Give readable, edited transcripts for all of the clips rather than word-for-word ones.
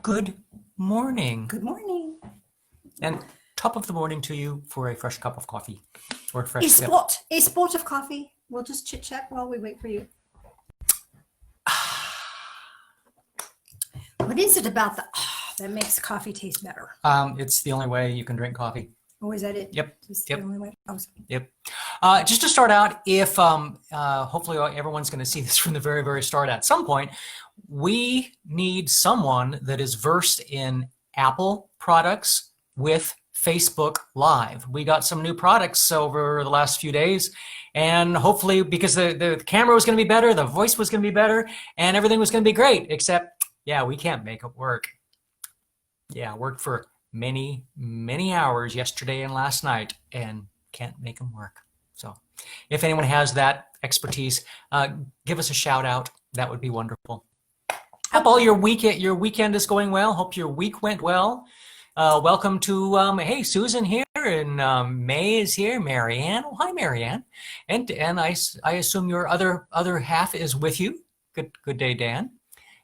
Good morning. Good morning. And top of the morning to you for a fresh cup of coffee or a fresh A sip. spot of coffee. We'll just chit chat while we wait for you. What is it about that makes coffee taste better? It's the only way you can drink coffee. Oh, is that it? Yep. Just Yep. The only way? Oh, Yep. Just to start out, if hopefully everyone's going to see this from the very, very start at some point, we need someone that is versed in Apple products with Facebook Live. We got some new products over the last few days, and hopefully because the camera was going to be better, the voice was going to be better, and everything was going to be great, except, yeah, we can't make it work. Yeah, worked for many, many hours yesterday and last night and can't make them work. So if anyone has that expertise, give us a shout out. That would be wonderful. Hope all your weekend is going well. Hope your week went well. Welcome to, hey, Susan here, and May is here, Marianne. Oh, hi, Marianne. And I assume your other half is with you. Good day, Dan.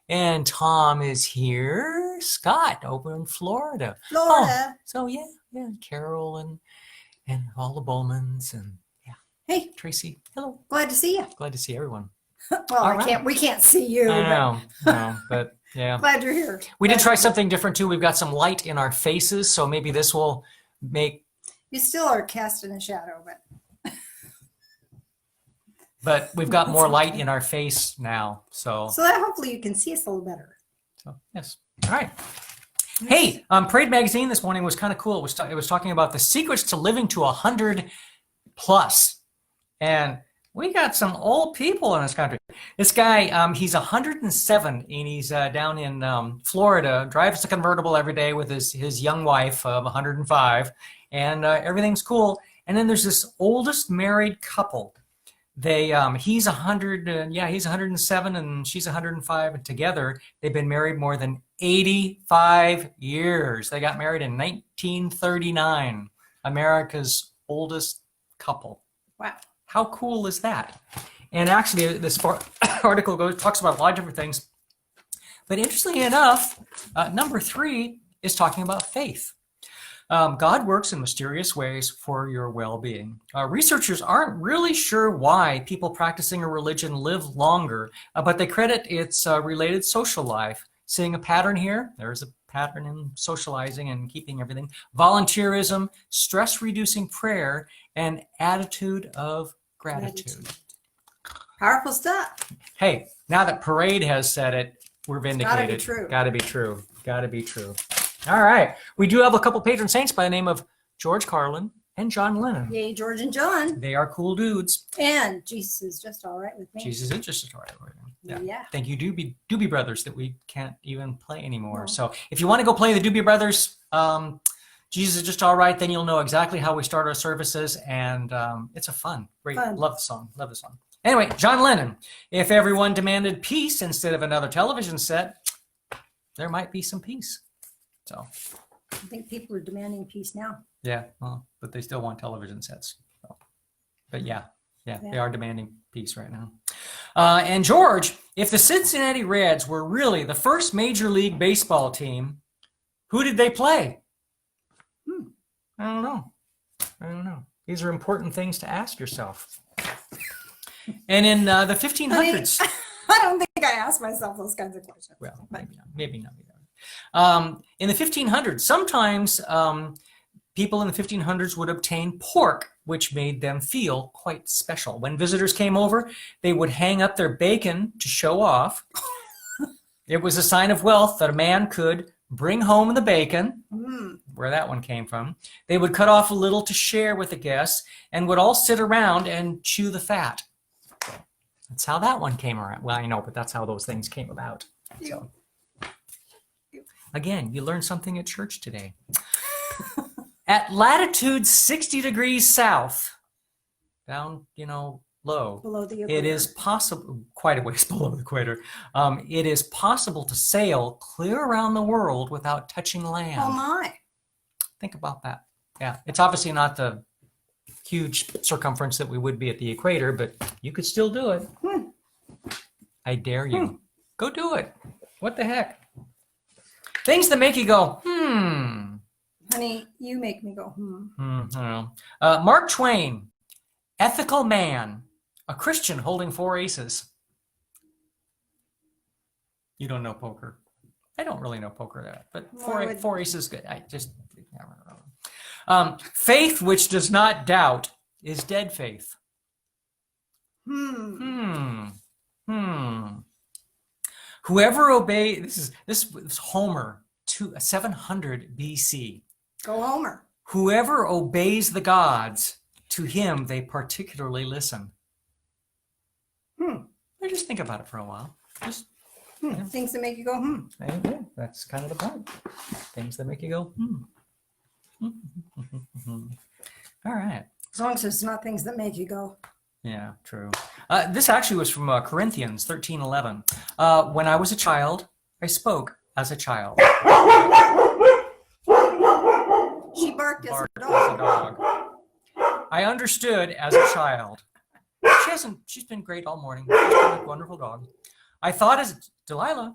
And Tom is here. Scott over in Florida. Florida. Oh, so yeah, Carol and all the Bowmans and yeah. Hey, Tracy, hello. glad to see you. Glad to see everyone. Well, we can't see you. I know, no, but yeah. Glad you're here. We did try something different too. We've got some light in our faces, so maybe this will make. You still are casting a shadow, But we've got more light in our face now, so that hopefully you can see us a little better. So yes. All right. Hey, Parade Magazine this morning was kind of cool. It was talking about the secrets to living to 100 plus, and we got some old people in this country. This guy, he's 107, and he's down in Florida. Drives a convertible every day with his young wife of 105, and everything's cool. And then there's this oldest married couple. He's 100, he's 107 and she's 105, and together they've been married more than 85 years. They got married in 1939, America's oldest couple. Wow. How cool is that? And actually this article talks about a lot of different things. But interestingly enough, number 3 is talking about faith. God works in mysterious ways for your well-being. Researchers aren't really sure why people practicing a religion live longer, but they credit its related social life. Seeing a pattern here, there's a pattern in socializing and keeping everything. Volunteerism, stress-reducing prayer, and attitude of gratitude. Powerful stuff. Hey, now that Parade has said it, we're vindicated. Gotta be true. Gotta be true. Gotta be true. All right. We do have a couple patron saints by the name of George Carlin and John Lennon. Yay, George and John. They are cool dudes. And Jesus is just all right with me. Jesus is just all right with me. Yeah. Thank you, Doobie Brothers, that we can't even play anymore. No. So if you want to go play the Doobie Brothers, Jesus is just all right, then you'll know exactly how we start our services. And it's a great, Fun. Love the song. Anyway, John Lennon, if everyone demanded peace instead of another television set, there might be some peace. So, I think people are demanding peace now. yeah, well, but they still want television sets. So, but yeah, they are demanding peace right now. And George, if the Cincinnati Reds were really the first Major League Baseball team, who did they play? I don't know. These are important things to ask yourself. And in the 1500s. I don't think I ask myself those kinds of questions. Well, maybe not. In the 1500s, sometimes people in the 1500s would obtain pork, which made them feel quite special. When visitors came over, they would hang up their bacon to show off. It was a sign of wealth that a man could bring home the bacon, where that one came from. They would cut off a little to share with the guests and would all sit around and chew the fat. That's how that one came around. Well, I know, but that's how those things came about. So. Again, you learned something at church today. At latitude 60 degrees south, down, low, Below the equator. it is possible, quite a ways below the equator, it is possible to sail clear around the world without touching land. Oh my. Think about that. Yeah, it's obviously not the huge circumference that we would be at the equator, but you could still do it. I dare you. Go do it. What the heck? Things that make you go, Honey, you make me go, I don't know. Mark Twain, ethical man, a Christian holding 4 aces. You don't know poker. I don't really know poker that, but Well, four aces good. I just never know. Faith which does not doubt is dead faith. Whoever obeys, this was Homer, 700 BC. Go Homer. Whoever obeys the gods, to him they particularly listen. Just think about it for a while. Just Things that make you go, yeah, that's kind of the point. Things that make you go, All right. As long as it's not things that make you go. Yeah, true. This actually was from Corinthians 13:11. When I was a child, I spoke as a child. She barked as Barked a as dog. a dog. I understood as a child. She's been great all morning. She's been a wonderful dog. I thought as Delilah.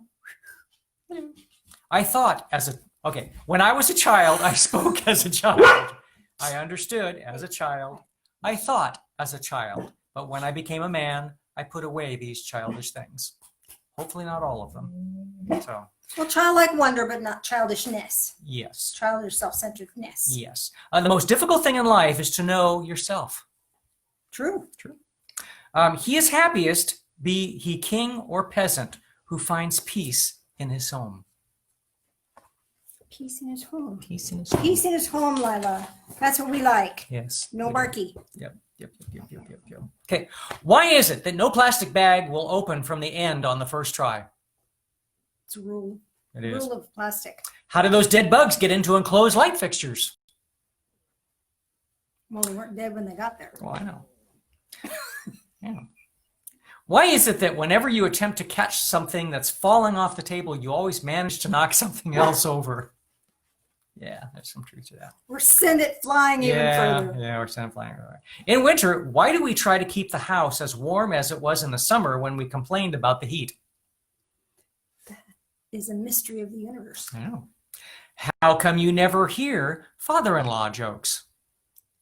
I thought when I was a child, I spoke as a child. I understood as a child. I thought as a child. But when I became a man, I put away these childish things. Hopefully not all of them. So, Well, childlike wonder, but not childishness. yes. Childish self-centeredness. Yes. The most difficult thing in life is to know yourself. True. He is happiest, be he king or peasant, who finds peace in his home. Peace in his home. Peace in his home. Peace in his home, Lila. That's what we like. Yes. No we do. barky. Yep. Okay. Why is it that no plastic bag will open from the end on the first try? It's a rule. It is. Rule of plastic. How do those dead bugs get into enclosed light fixtures? Well, they weren't dead when they got there. Well, I know. Yeah. Why is it that whenever you attempt to catch something that's falling off the table, you always manage to knock something else over? Yeah, there's some truth to that. Or send it flying even further. Yeah, or sand flying. In winter, why do we try to keep the house as warm as it was in the summer when we complained about the heat? Is a mystery of the universe. I know. How come you never hear father-in-law jokes?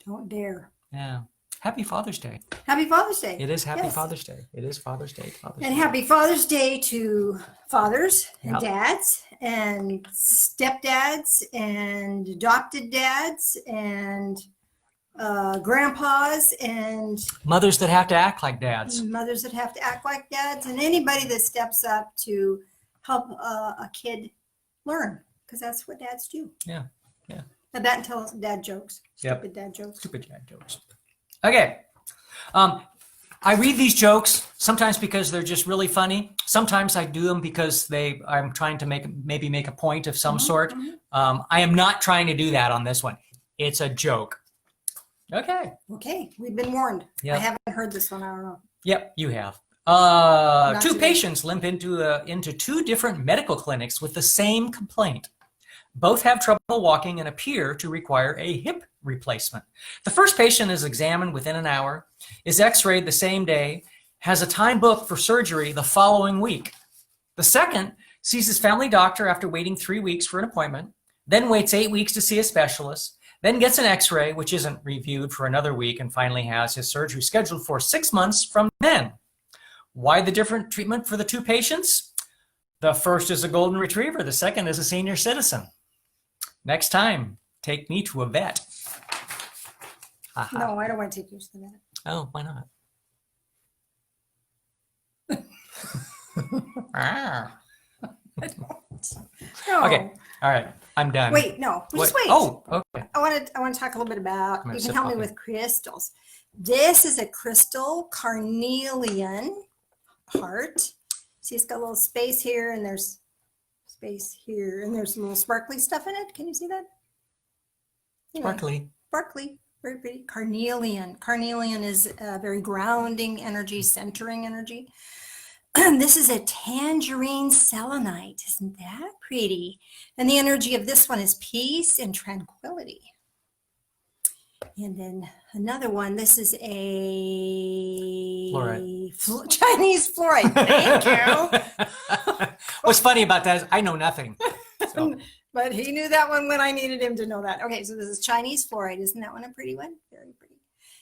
Don't dare. Yeah. Happy Father's Day. Happy Father's Day. It is Happy Yes. Father's Day. It is Father's Day. And happy Father's Day to fathers and Yep. dads and stepdads and adopted dads and grandpas and Mothers that have to act like dads. mothers that have to act like dads and anybody that steps up to help a kid learn, because that's what dads do. Yeah. And that until dad jokes. Yep. Stupid dad jokes. Stupid dad jokes. Okay. I read these jokes sometimes because they're just really funny. Sometimes I do them because I'm trying to maybe make a point of some sort. I am not trying to do that on this one. It's a joke. Okay. Okay, we've been warned. Yep. I haven't heard this one. I don't know. Yep, you have. Two today. patients limp into 2 different medical clinics with the same complaint. Both have trouble walking and appear to require a hip replacement. The first patient is examined within an hour, is x-rayed the same day, has a time booked for surgery the following week. The second sees his family doctor after waiting 3 weeks for an appointment, then waits 8 weeks to see a specialist, then gets an x-ray, which isn't reviewed for another week, and finally has his surgery scheduled for 6 months from then. Why the different treatment for the 2 patients? The first is a golden retriever. The second is a senior citizen. Next time, take me to a vet. Ha-ha. No, I don't want to take you to that. Oh, why not? Ah. No. Okay. All right. I'm done. Wait, no. Just What? wait. Oh, okay. I want to talk a little bit about. I'm gonna You sip can help me coffee. with crystals. This is a crystal carnelian heart. See, it's got a little space here, and there's space here, and there's a little sparkly stuff in it. Can you see that? Anyway, Sparkly. sparkly, very pretty. Carnelian. Carnelian is a very grounding energy, centering energy. This is a tangerine selenite. Isn't that pretty? And the energy of this one is peace and tranquility. And then another one, this is a Fluorite. Chinese fluorite. Thank you. What's funny about that is I know nothing. that one, but he knew that one when I needed him to know that. Okay, so this is Chinese fluoride. Isn't that one a pretty one? Very pretty.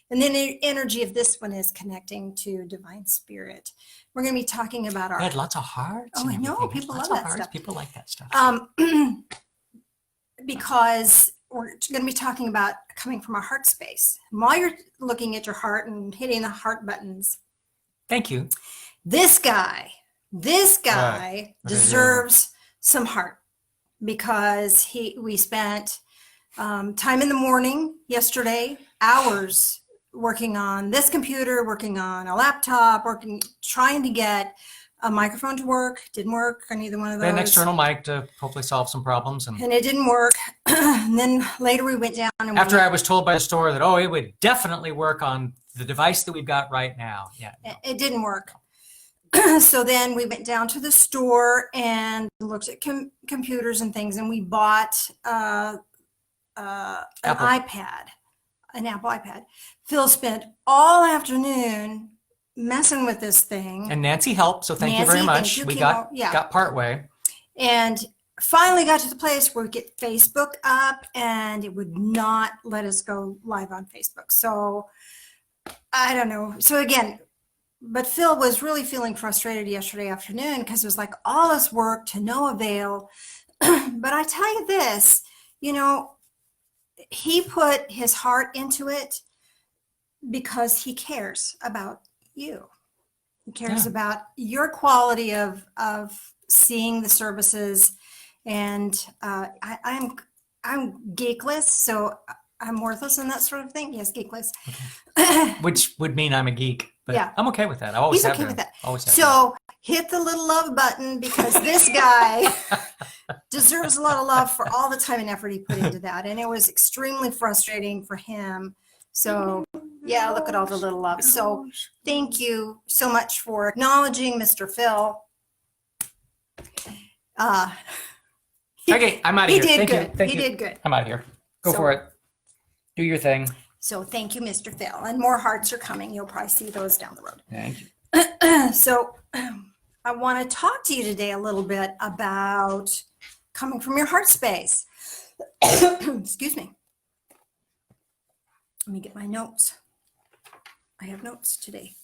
And then the energy of this one is connecting to divine spirit. We're going to be talking about our. It had lots of hearts. Oh, and I know. everything. People Lots love of that hearts. stuff. People like that stuff. Because we're going to be talking about coming from our heart space. And while you're looking at your heart and hitting the heart buttons, Thank you. this guy Right. deserves some heart, because we spent time in the morning yesterday, hours working on this computer, working on a laptop, trying to get a microphone to work. Didn't work on either one of those. An external mic to hopefully solve some problems. And And it didn't work. And then later we went down and after I was told by the store that, it would definitely work on the device that we've got right now. Yeah. No. it didn't work. So then we went down to the store and looked at computers and things, and we bought an Apple. an Apple iPad. Phil spent all afternoon messing with this thing. And Nancy helped, so thank you very Nancy, much. thank you, We Kim. Yeah. got part way. And finally got to the place where we get Facebook up, and it would not let us go live on Facebook. So I don't know. So again, but Phil was really feeling frustrated yesterday afternoon, because it was like all this work to no avail. But I tell you this, he put his heart into it because he cares about you. He cares about your quality of seeing the services. And I'm geekless, so I'm worthless and that sort of thing. Yes, geekless. Okay. Which would mean I'm a geek, but Yeah. I'm okay with that. I always He's have okay been. with that. Always have So hit the little love button, because this guy deserves a lot of love for all the time and effort he put into that. And it was extremely frustrating for him. So yeah, look at all the little love. So thank you so much for acknowledging Mr. Phil. Okay, I'm out of He here. did Thank good. you. Thank He you. did good. I'm out of here. Go So- for it. Do your thing. So thank you, Mr. Phil. And more hearts are coming. You'll probably see those down the road. Thank you. So I want to talk to you today a little bit about coming from your heart space. Excuse me. Let me get my notes. I have notes today.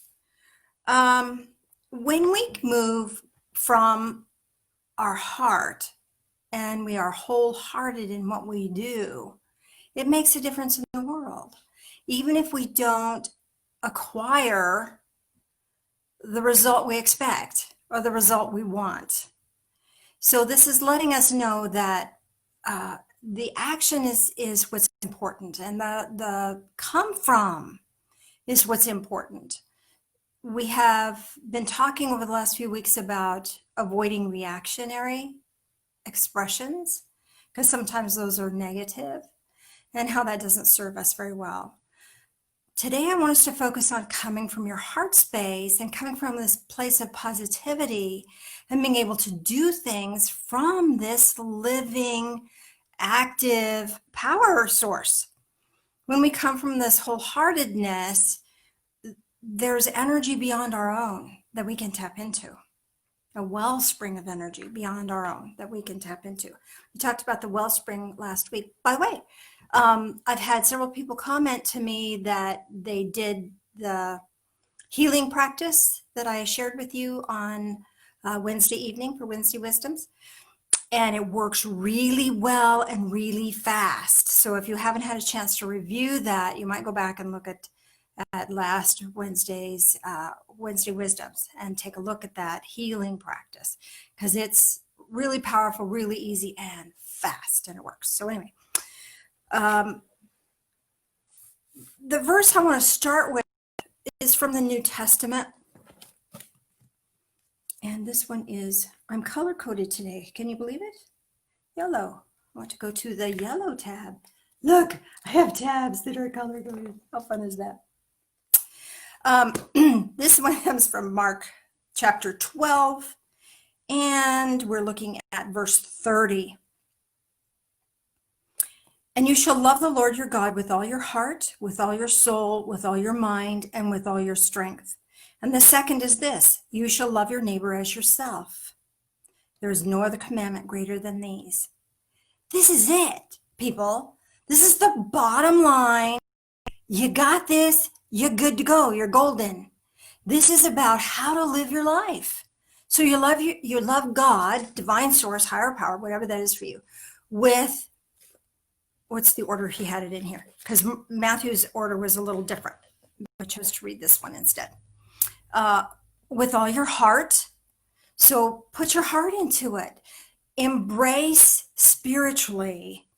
When we move from our heart and we are wholehearted in what we do, it makes a difference in the world. Even if we don't acquire the result we expect or the result we want. So this is letting us know that the action is what's important, and the come from is what's important. We have been talking over the last few weeks about avoiding reactionary expressions, because sometimes those are negative, and how that doesn't serve us very well. Today, I want us to focus on coming from your heart space and coming from this place of positivity and being able to do things from this living, active power source. When we come from this wholeheartedness, there's energy beyond our own that we can tap into. A wellspring of energy beyond our own that we can tap into. We talked about the wellspring last week. By the way, I've had several people comment to me that they did the healing practice that I shared with you on Wednesday evening for Wednesday Wisdoms. And it works really well and really fast. So if you haven't had a chance to review that, you might go back and look at last Wednesday's Wednesday Wisdoms and take a look at that healing practice, because it's really powerful, really easy, and fast, and it works. So anyway, the verse I want to start with is from the New Testament. And this one is, I'm color coded today. Can you believe it? Yellow. I want to go to the yellow tab. Look, I have tabs that are color coded. How fun is that? This one comes from Mark chapter 12, and we're looking at verse 30. And you shall love the Lord your God with all your heart, with all your soul, with all your mind, and with all your strength. And the second is this, you shall love your neighbor as yourself. There is no other commandment greater than these. This is it, people. This is the bottom line. You got this. You're good to go. You're golden. This is about how to live your life. So you love God, divine source, higher power, whatever that is for you, with what's the order he had it in here? Because Matthew's order was a little different. I chose to read this one instead. With all your heart. So put your heart into it. Embrace spiritually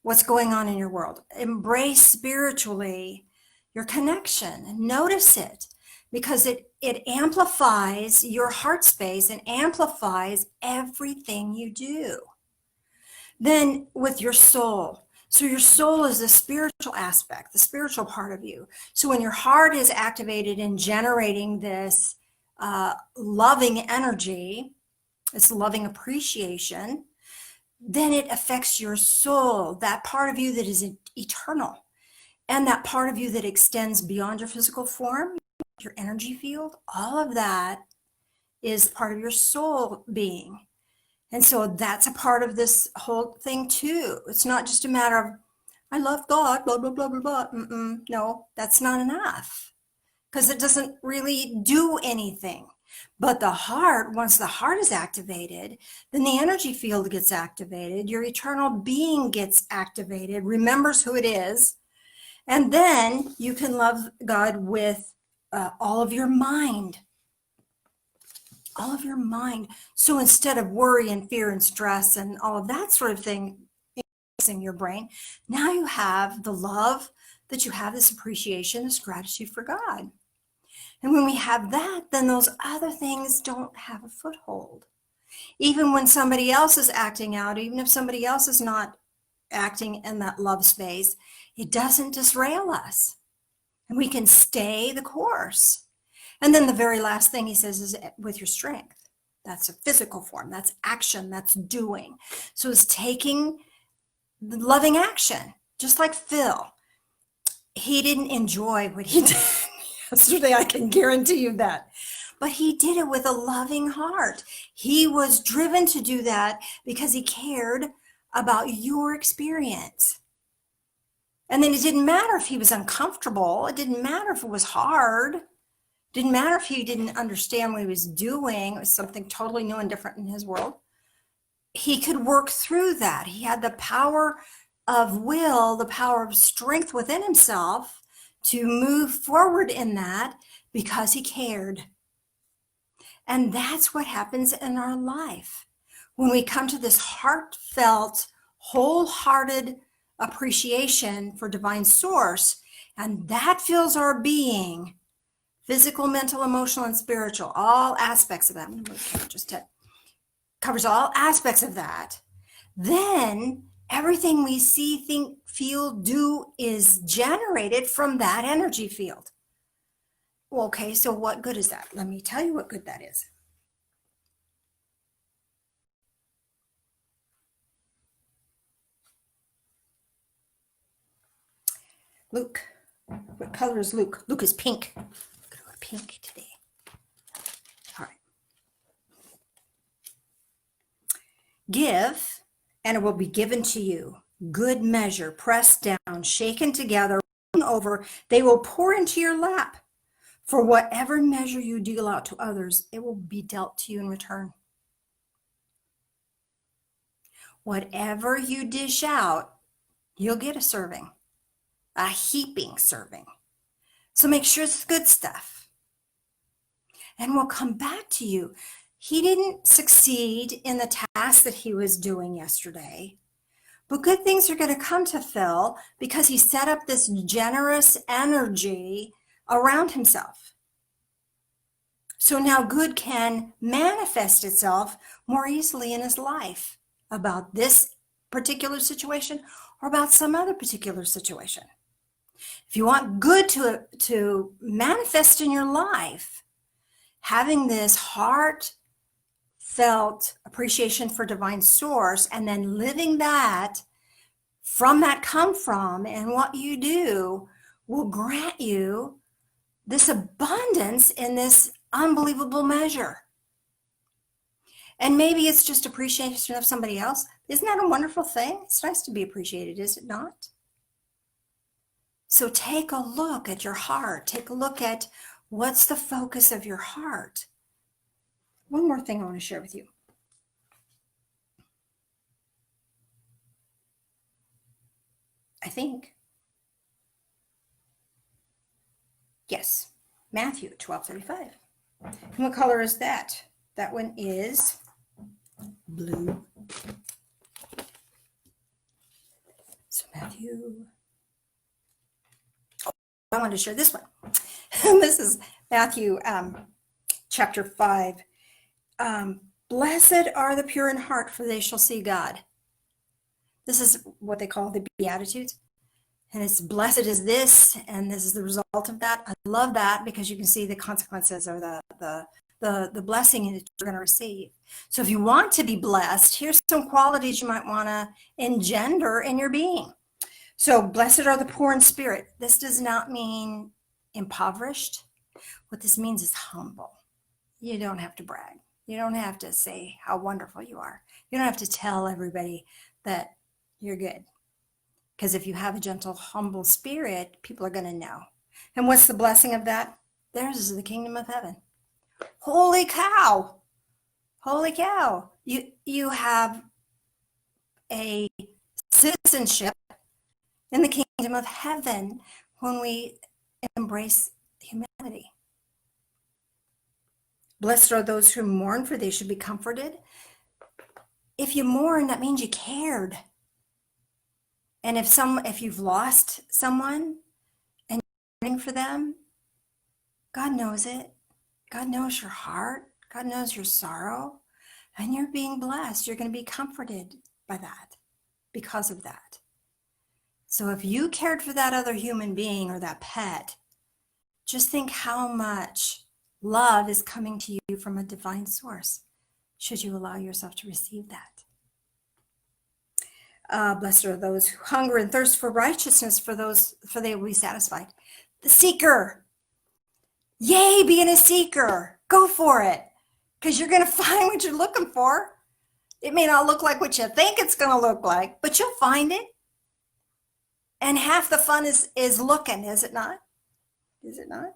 what's going on in your world. Embrace spiritually your connection. Notice it, because it amplifies your heart space and amplifies everything you do. Then with your soul. So your soul is the spiritual aspect, the spiritual part of you. So when your heart is activated in generating this loving energy, this loving appreciation, then it affects your soul, that part of you that is eternal, and that part of you that extends beyond your physical form, your energy field. All of that is part of your soul being. And so that's a part of this whole thing too. It's not just a matter of, I love God, blah, blah, blah, blah, blah. No, that's not enough, because it doesn't really do anything. But the heart, once the heart is activated, then the energy field gets activated. Your eternal being gets activated, remembers who it is. And then you can love God with all of your mind. All of your mind. So instead of worry and fear and stress and all of that sort of thing in your brain, now you have the love that you have, this appreciation, this gratitude for God. And when we have that, then those other things don't have a foothold. Even when somebody else is acting out, even if somebody else is not acting in that love space, it doesn't disrail us. And we can stay the course. And then the very last thing he says is with your strength. That's a physical form. That's action. That's doing. So it's taking the loving action, just like Phil. He didn't enjoy what he did yesterday. I can guarantee you that. But he did it with a loving heart. He was driven to do that because he cared about your experience. And then it didn't matter if he was uncomfortable. It didn't matter if it was hard. It didn't matter if he didn't understand what he was doing. It was something totally new and different in his world. He could work through that. He had the power of will, the power of strength within himself to move forward in that because he cared. And that's what happens in our life. When we come to this heartfelt, wholehearted appreciation for divine source, and that fills our being, physical, mental, emotional, and spiritual, all aspects of that. Just covers all aspects of that. Then everything we see, think, feel, do is generated from that energy field. Well, okay, so what good is that? Let me tell you what good that is. Luke. What color is Luke? Luke is pink. I'm going to go pink today. All right. Give, and it will be given to you. Good measure, pressed down, shaken together, over. They will pour into your lap. For whatever measure you deal out to others, it will be dealt to you in return. Whatever you dish out, you'll get a serving, a heaping serving. So make sure it's good stuff. And we'll come back to you. He didn't succeed in the task that he was doing yesterday, but good things are going to come to Phil because he set up this generous energy around himself. So now good can manifest itself more easily in his life about this particular situation or about some other particular situation. If you want good to manifest in your life, having this heartfelt appreciation for divine source and then living that from that come from and what you do will grant you this abundance in this unbelievable measure. And maybe it's just appreciation of somebody else. Isn't that a wonderful thing? It's nice to be appreciated, is it not? So take a look at your heart. Take a look at what's the focus of your heart. One more thing I want to share with you. I think. Yes, Matthew 12:35. And what color is that? That one is blue. So Matthew. Oh, I want to share this one. This is Matthew chapter 5. Blessed are the pure in heart, for they shall see God. This is what they call the Beatitudes. And it's blessed is this, and this is the result of that. I love that because you can see the consequences or the blessing that you're going to receive. So if you want to be blessed, here's some qualities you might want to engender in your being. So blessed are the poor in spirit. This does not mean impoverished. What this means is humble. You don't have to brag. You don't have to say how wonderful you are. You don't have to tell everybody that you're good. Because if you have a gentle, humble spirit, people are going to know. And what's the blessing of that? Theirs is the kingdom of heaven. Holy cow. Holy cow. You have a citizenship in the kingdom of heaven when we embrace humanity. Blessed are those who mourn, for they should be comforted. If you mourn, that means you cared. And if you've lost someone and you're mourning for them, God knows it. God knows your heart. God knows your sorrow. And you're being blessed. You're going to be comforted by that because of that. So if you cared for that other human being or that pet, just think how much love is coming to you from a divine source, should you allow yourself to receive that. Blessed are those who hunger and thirst for righteousness, for they will be satisfied. The seeker. Yay, being a seeker. Go for it. Because you're going to find what you're looking for. It may not look like what you think it's going to look like, but you'll find it. And half the fun is looking, is it not? Is it not?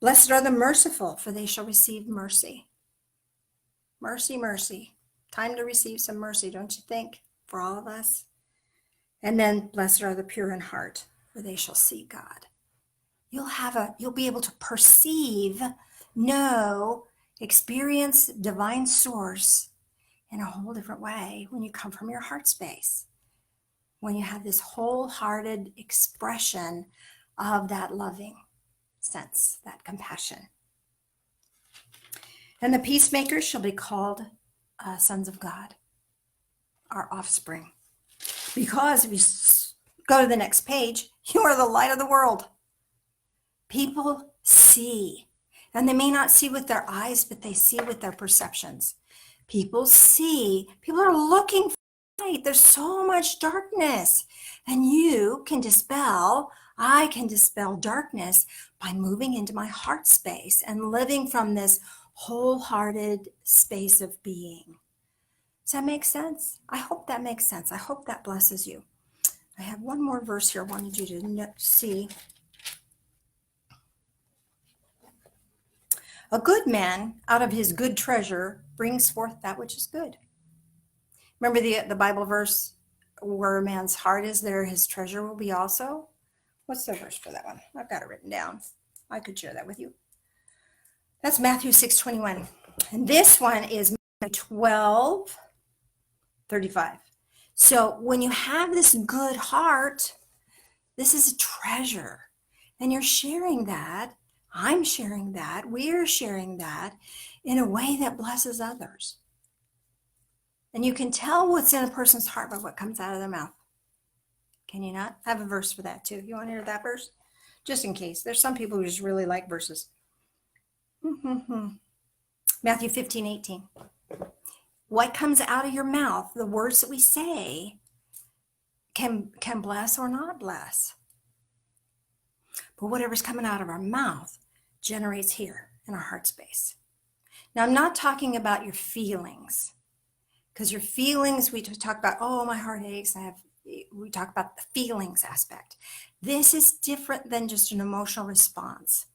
Blessed are the merciful, for they shall receive mercy. Mercy, mercy. Time to receive some mercy, don't you think? For all of us. And then blessed are the pure in heart, for they shall see God. You'll be able to perceive, know, experience divine source in a whole different way when you come from your heart space. When you have this wholehearted expression of that loving sense, that compassion. And the peacemakers shall be called sons of God, our offspring. Because if you go to the next page, you are the light of the world. People see, and they may not see with their eyes, but they see with their perceptions. People see, people are looking for light. There's so much darkness, and I can dispel darkness by moving into my heart space and living from this wholehearted space of being. Does that make sense? I hope that makes sense. I hope that blesses you. I have one more verse here I wanted you to see. A good man out of his good treasure brings forth that which is good. Remember the Bible verse, where a man's heart is, there his treasure will be also? What's the verse for that one? I've got it written down. I could share that with you. That's Matthew 6:21. And this one is Matthew 12:35. So when you have this good heart, this is a treasure. And you're sharing that. I'm sharing that. We're sharing that in a way that blesses others. And you can tell what's in a person's heart by what comes out of their mouth. Can you not? I have a verse for that too. You want to hear that verse? Just in case. There's some people who just really like verses. Matthew 15:18. What comes out of your mouth, the words that we say, can bless or not bless. But whatever's coming out of our mouth generates here in our heart space. Now, I'm not talking about your feelings, because your feelings, we talk about, oh, my heart aches. We talk about the feelings aspect. This is different than just an emotional response.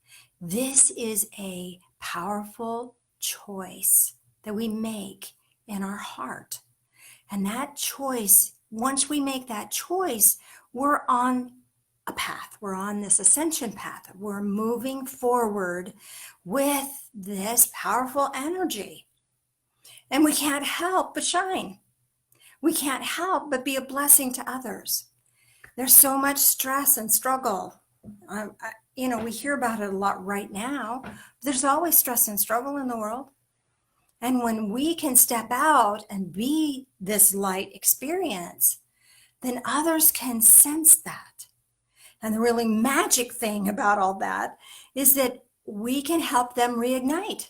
This is a powerful choice that we make in our heart. And that choice, once we make that choice, we're on a path. We're on this ascension path. We're moving forward with this powerful energy. And we can't help but shine. We can't help but be a blessing to others. There's so much stress and struggle. We hear about it a lot right now. There's always stress and struggle in the world. And when we can step out and be this light experience, then others can sense that. And the really magic thing about all that is that we can help them reignite.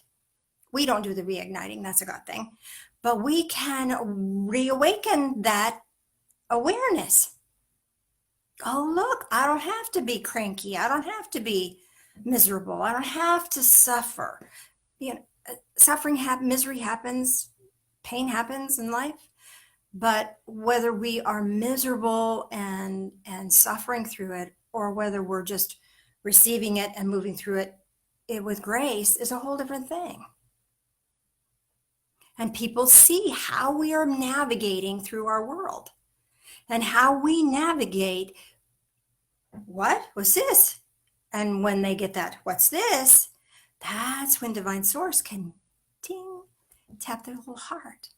We don't do the reigniting, that's a God thing, but we can reawaken that awareness. Oh, look, I don't have to be cranky. I don't have to be miserable. I don't have to suffer. Suffering happens, misery happens, pain happens in life. But whether we are miserable and suffering through it, or whether we're just receiving it and moving through it with grace, is a whole different thing. And people see how we are navigating through our world and how we navigate. What was this? And when they get that, what's this? That's when Divine Source can ting, tap their little heart,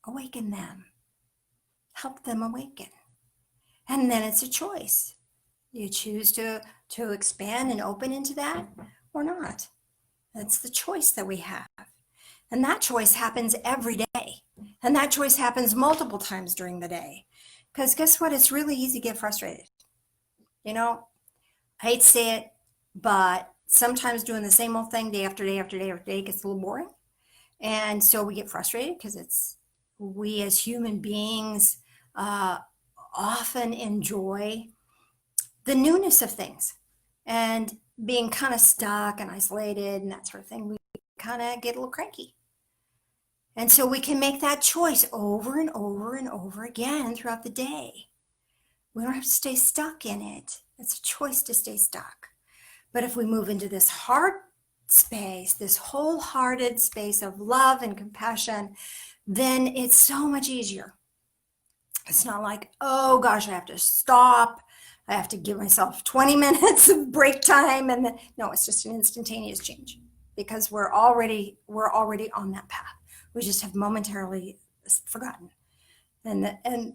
awaken them, help them awaken. And then it's a choice. You choose to expand and open into that or not. That's the choice that we have. And that choice happens every day. And that choice happens multiple times during the day. Because guess what? It's really easy to get frustrated. I hate to say it, but sometimes doing the same old thing day after day after day after day gets a little boring. And so we get frustrated because we as human beings often enjoy the newness of things. And being kind of stuck and isolated and that sort of thing, we kind of get a little cranky. And so we can make that choice over and over and over again throughout the day. We don't have to stay stuck in it. It's a choice to stay stuck. But if we move into this heart space, this wholehearted space of love and compassion, then it's so much easier. It's not like, oh gosh, I have to stop. I have to give myself 20 minutes of break time. And then, no, it's just an instantaneous change because we're already on that path. We just have momentarily forgotten. And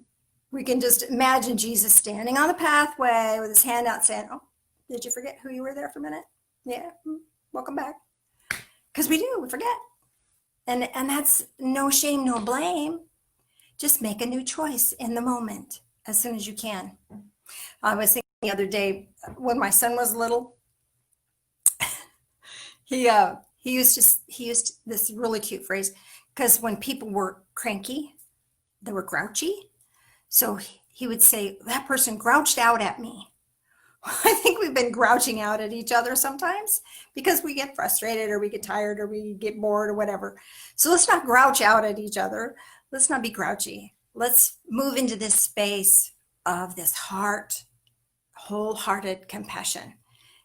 we can just imagine Jesus standing on the pathway with his hand out saying, oh, did you forget who you were there for a minute? Yeah, welcome back. Because we forget. And that's no shame, no blame. Just make a new choice in the moment as soon as you can. I was thinking the other day when my son was little, he used this really cute phrase, because when people were cranky, they were grouchy. So he would say, that person grouched out at me. I think we've been grouching out at each other sometimes because we get frustrated or we get tired or we get bored or whatever. So let's not grouch out at each other. Let's not be grouchy. Let's move into this space of this heart, wholehearted compassion.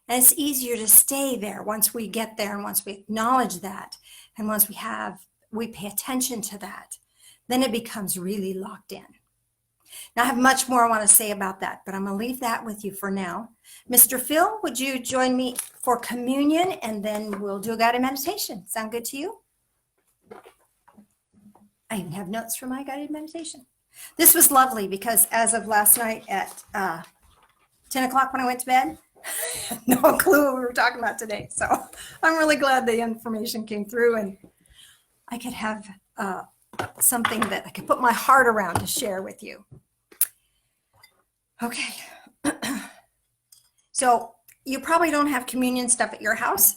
And it's easier to stay there once we get there and once we acknowledge that. And once we pay attention to that, then it becomes really locked in. Now, I have much more I want to say about that, but I'm going to leave that with you for now. Mr. Phil, would you join me for communion, and then we'll do a guided meditation? Sound good to you? I even have notes for my guided meditation. This was lovely because as of last night at 10 o'clock when I went to bed, I had no clue what we were talking about today. So I'm really glad the information came through and I could have something that I could put my heart around to share with you. Okay. So you probably don't have communion stuff at your house.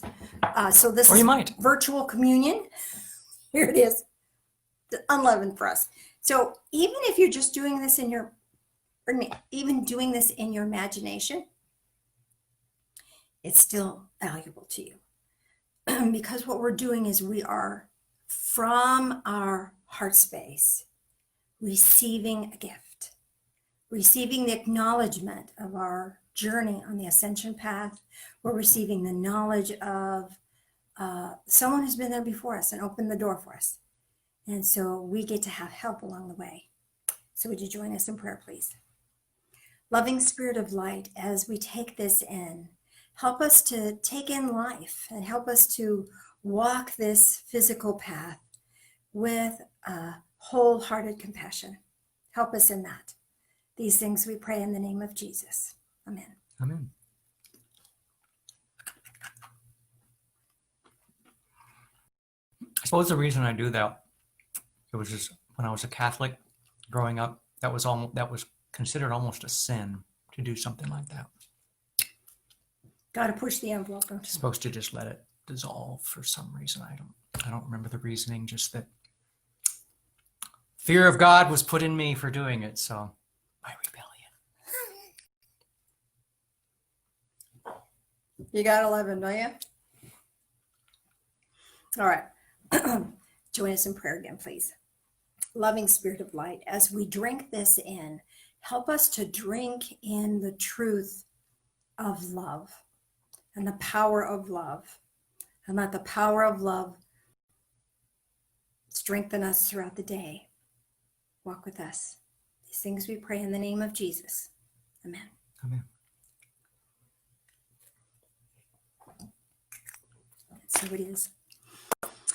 So this Or you is might. virtual communion. Here it is. Unleavened for us. So even if you're just doing this even doing this in your imagination, it's still valuable to you. because what we're doing is we are from our heart space receiving a gift, receiving the acknowledgement of our journey on the ascension path. We're receiving the knowledge of someone who's been there before us and opened the door for us. And so we get to have help along the way. So would you join us in prayer, please? Loving Spirit of light, as we take this in, help us to take in life and help us to walk this physical path with a wholehearted compassion. Help us in that. These things we pray in the name of Jesus. Amen. Amen. I suppose the reason I do that, it was just when I was a Catholic growing up, that was considered almost a sin to do something like that. Got to push the envelope, don't you? Supposed to just let it dissolve for some reason. I don't remember the reasoning, just that fear of God was put in me for doing it. So my rebellion. You got 11, don't you? All right. Join us in prayer again, please. Loving Spirit of light, as we drink this in, help us to drink in the truth of love and the power of love, and let the power of love strengthen us throughout the day. Walk with us. These things we pray in the name of Jesus. Amen. Amen. Let's see what it is.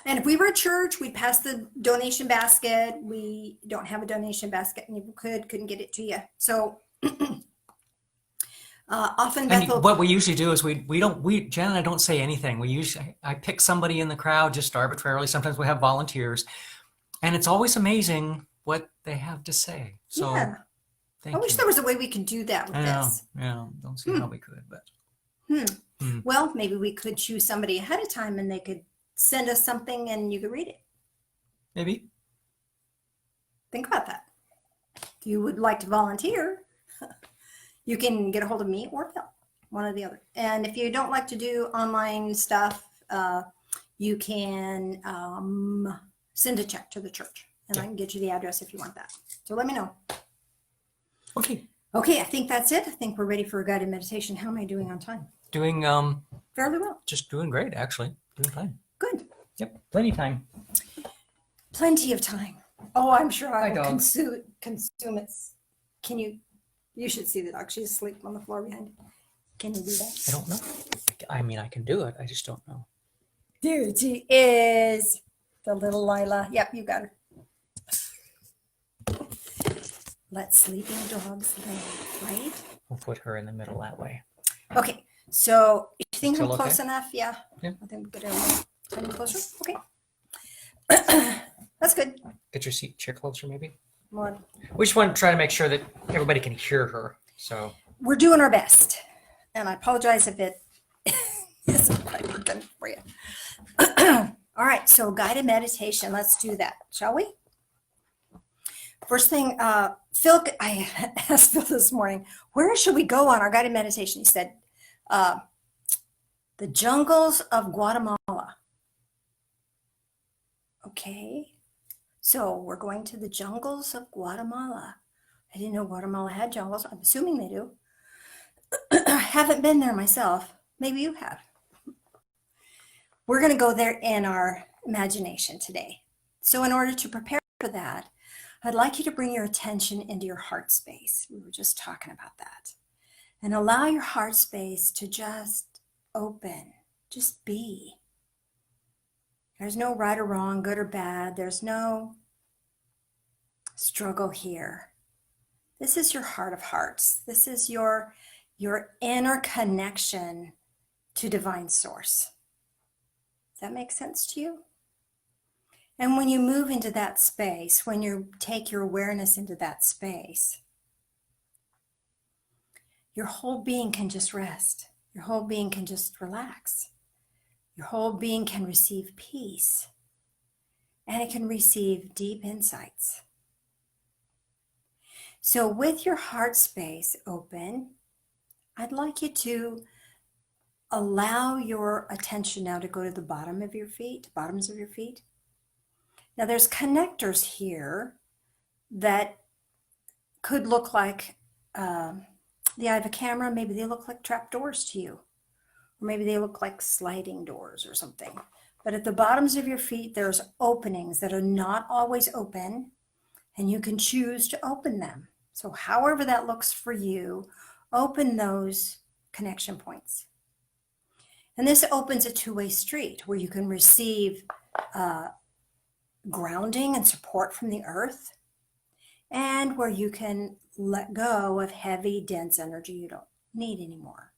And if we were a church, we'd pass the donation basket. We don't have a donation basket, and you couldn't get it to you. So often Bethel. And what we usually do is Jen and I don't say anything. I pick somebody in the crowd just arbitrarily. Sometimes we have volunteers, and it's always amazing what they have to say. So Yeah. thank I wish you. there was a way we could do that with I know, this. yeah, don't see how we could, but Well, maybe we could choose somebody ahead of time, and they could send us something, and you could read it. maybe. Think about that. If you would like to volunteer, you can get a hold of me or Phil, one or the other. And if you don't like to do online stuff, you can send a check to the church, and I can get you the address if you want that. So let me know. Okay. Okay, I think that's it. I think we're ready for a guided meditation. How am I doing on time? Doing Fairly well. just doing great, actually. Doing fine. Good. Yep, plenty of time. Plenty of time. Oh, I'm sure I Hi, will dog. consume it. Can you should see the dog. She's asleep on the floor behind you. Can you do that? I don't know. I mean, I can do it. I just don't know. There she is. The little Lila. Yep, you got her. Let sleeping dogs lay, right? We'll put her in the middle that way. Okay, so you think I'm Still okay? close enough? Yeah. Yeah. I think we're good. Come closer. Okay. That's good. Get your chair closer, maybe. Well, We just want to try to make sure that everybody can hear her. So we're doing our best, and I apologize if it isn't quite working for you. All right, so guided meditation. Let's do that, shall we? First thing, Phil, I asked Phil this morning, where should we go on our guided meditation? He said, the jungles of Guatemala. Okay, so we're going to the jungles of Guatemala. I didn't know Guatemala had jungles. I'm assuming they do. I haven't been there myself. Maybe you have. We're going to go there in our imagination today. So in order to prepare for that, I'd like you to bring your attention into your heart space. We were just talking about that. And allow your heart space to just open, just be. There's no right or wrong, good or bad. There's no struggle here. This is your heart of hearts. This is your inner connection to divine source. Does that make sense to you? And when you move into that space, when you take your awareness into that space, your whole being can just rest. Your whole being can just relax. Your whole being can receive peace, and it can receive deep insights. So with your heart space open, I'd like you to allow your attention now to go to the bottoms of your feet. Now there's connectors here that could look like the eye of a camera. Maybe they look like trap doors to you, or maybe they look like sliding doors or something. But at the bottoms of your feet, there's openings that are not always open, and you can choose to open them. So however that looks for you, open those connection points. And this opens a two-way street where you can receive grounding and support from the earth, and where you can let go of heavy, dense energy you don't need anymore.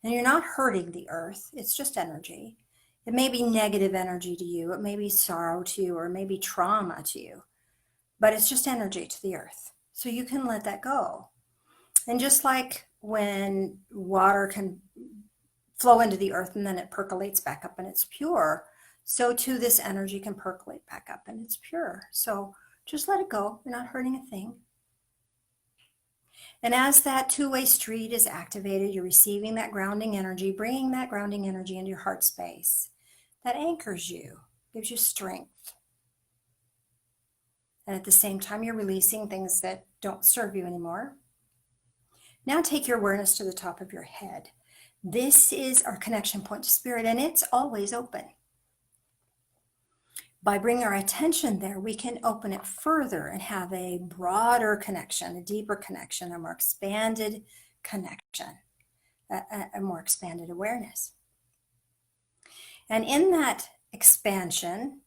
And you're not hurting the earth, it's just energy. It may be negative energy to you, it may be sorrow to you, or it may be trauma to you, but it's just energy to the earth. So you can let that go. And just like when water can flow into the earth and then it percolates back up and it's pure, so too this energy can percolate back up and it's pure. So just let it go. You're not hurting a thing. And as that two-way street is activated, you're receiving that grounding energy, bringing that grounding energy into your heart space. That anchors you, gives you strength. And at the same time, you're releasing things that don't serve you anymore. Now take your awareness to the top of your head. This is our connection point to spirit, and it's always open. By bringing our attention there, we can open it further and have a broader connection, a deeper connection, a more expanded connection, a more expanded awareness. And in that expansion,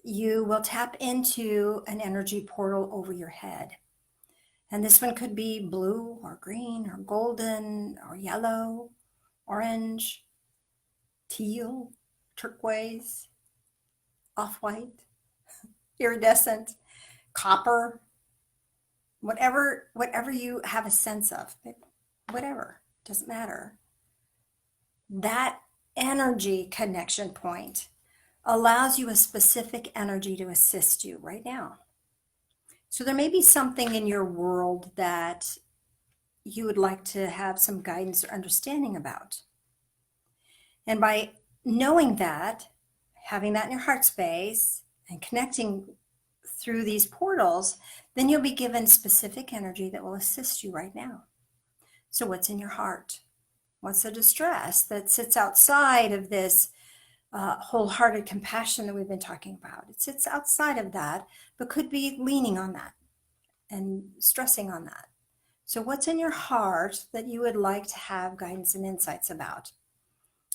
you will tap into an energy portal over your head. And this one could be blue or green or golden or yellow, orange, teal, turquoise, off-white, iridescent, copper, whatever you have a sense of, whatever, doesn't matter. That energy connection point allows you a specific energy to assist you right now. So there may be something in your world that you would like to have some guidance or understanding about. And by knowing that, having that in your heart space and connecting through these portals, then you'll be given specific energy that will assist you right now. So what's in your heart? What's the distress that sits outside of this wholehearted compassion that we've been talking about? It sits outside of that, but could be leaning on that and stressing on that. So what's in your heart that you would like to have guidance and insights about?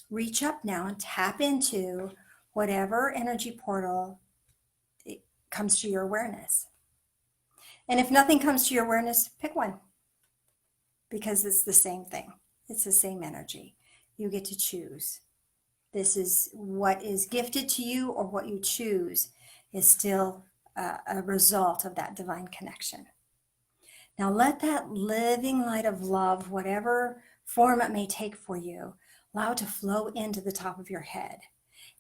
Reach up now and tap into whatever energy portal comes to your awareness. And if nothing comes to your awareness, pick one, because it's the same thing. It's the same energy. You get to choose. This is what is gifted to you, or what you choose is still a result of that divine connection. Now let that living light of love, whatever form it may take for you, allow it to flow into the top of your head.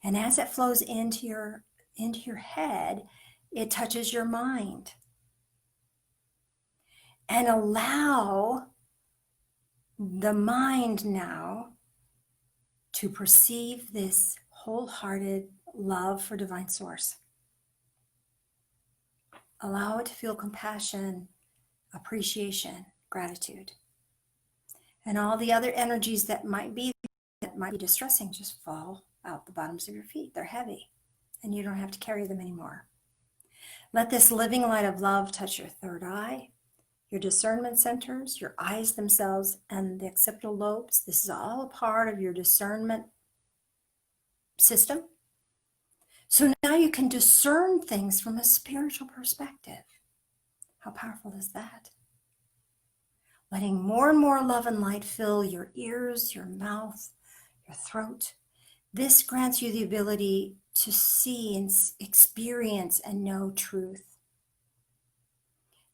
And as it flows into your head, it touches your mind. And allow the mind now to perceive this wholehearted love for Divine Source. Allow it to feel compassion, appreciation, gratitude. And all the other energies that might be distressing just fall out the bottoms of your feet. They're heavy, and you don't have to carry them anymore. Let this living light of love touch your third eye, your discernment centers, your eyes themselves, and the occipital lobes. This is all a part of your discernment system. So now you can discern things from a spiritual perspective. How powerful is that? Letting more and more love and light fill your ears, your mouth, your throat. This grants you the ability to see and experience and know truth.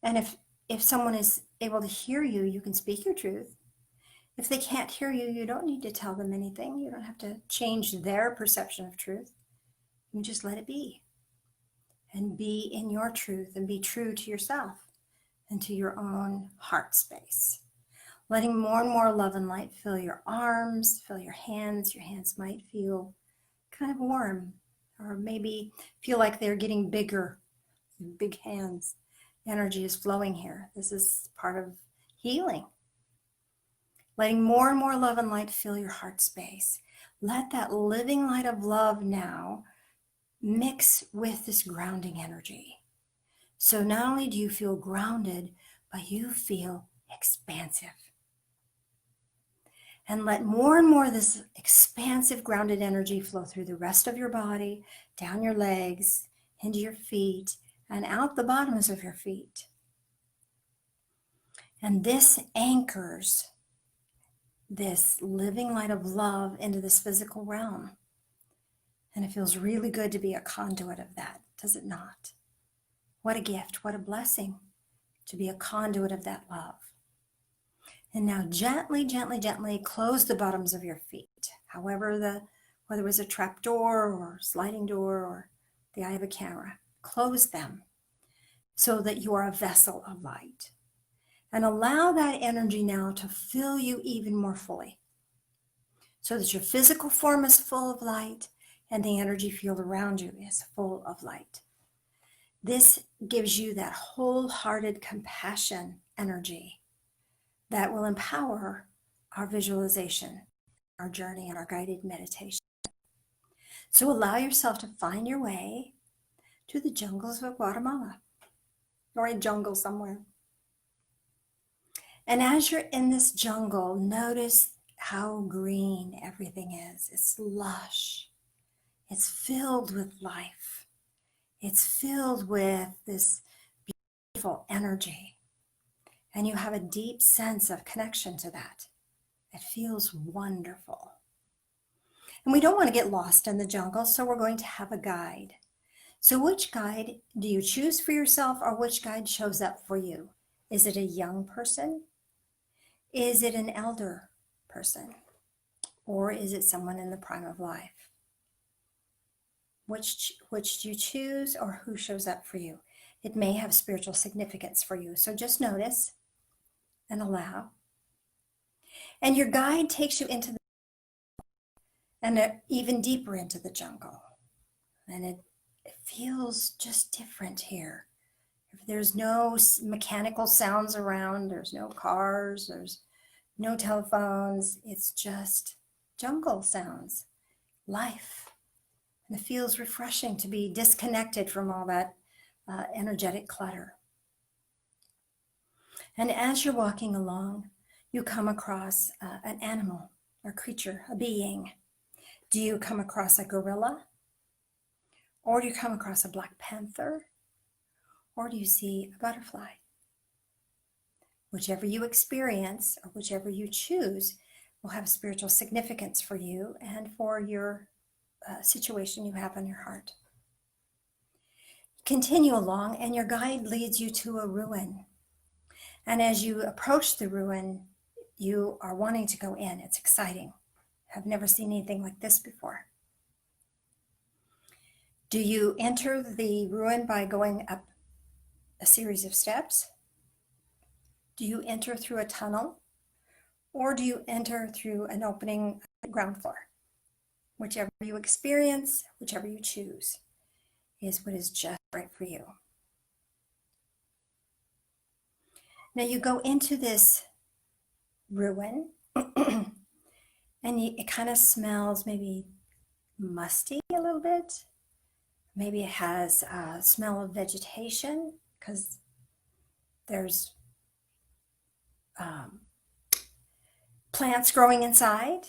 And if someone is able to hear you, you can speak your truth. If they can't hear you, you don't need to tell them anything. You don't have to change their perception of truth. You just let it be. And be in your truth and be true to yourself and to your own heart space. letting more and more love and light fill your arms, fill your hands. Your hands might feel kind of warm, or maybe feel like they're getting bigger, big hands. Energy is flowing here. This is part of healing. Letting more and more love and light fill your heart space. Let that living light of love now mix with this grounding energy. So not only do you feel grounded, but you feel expansive. And let more and more of this expansive, grounded energy flow through the rest of your body, down your legs, into your feet, and out the bottoms of your feet. And this anchors this living light of love into this physical realm. And it feels really good to be a conduit of that, does it not? What a gift, what a blessing to be a conduit of that love. And now gently, gently, gently close the bottoms of your feet. Whether it was a trap door or sliding door or the eye of a camera, close them so that you are a vessel of light. And allow that energy now to fill you even more fully, so that your physical form is full of light and the energy field around you is full of light. This gives you that wholehearted compassion energy that will empower our visualization, our journey, and our guided meditation. So allow yourself to find your way to the jungles of Guatemala, or a jungle somewhere. And as you're in this jungle, notice how green everything is. It's lush. It's filled with life. It's filled with this beautiful energy. And you have a deep sense of connection to that. It feels wonderful. And we don't want to get lost in the jungle, so we're going to have a guide. So which guide do you choose for yourself, or which guide shows up for you? Is it a young person? Is it an elder person? Or is it someone in the prime of life? Which do you choose, or who shows up for you? It may have spiritual significance for you. So just notice and allow. And your guide takes you into even deeper into the jungle. And it feels just different here. There's no mechanical sounds around. There's no cars. There's no telephones. It's just jungle sounds, life. And it feels refreshing to be disconnected from all that energetic clutter. And as you're walking along, you come across an animal, a creature, a being. Do you come across a gorilla? Or do you come across a black panther? Or do you see a butterfly? Whichever you experience or whichever you choose will have spiritual significance for you and for your situation you have on your heart. Continue along, and your guide leads you to a ruin. And as you approach the ruin, you are wanting to go in. It's exciting. I've never seen anything like this before. Do you enter the ruin by going up a series of steps? Do you enter through a tunnel? Or do you enter through an opening ground floor? Whichever you experience, whichever you choose, is what is just right for you. Now you go into this ruin, and it kind of smells maybe musty a little bit. Maybe it has a smell of vegetation because there's plants growing inside.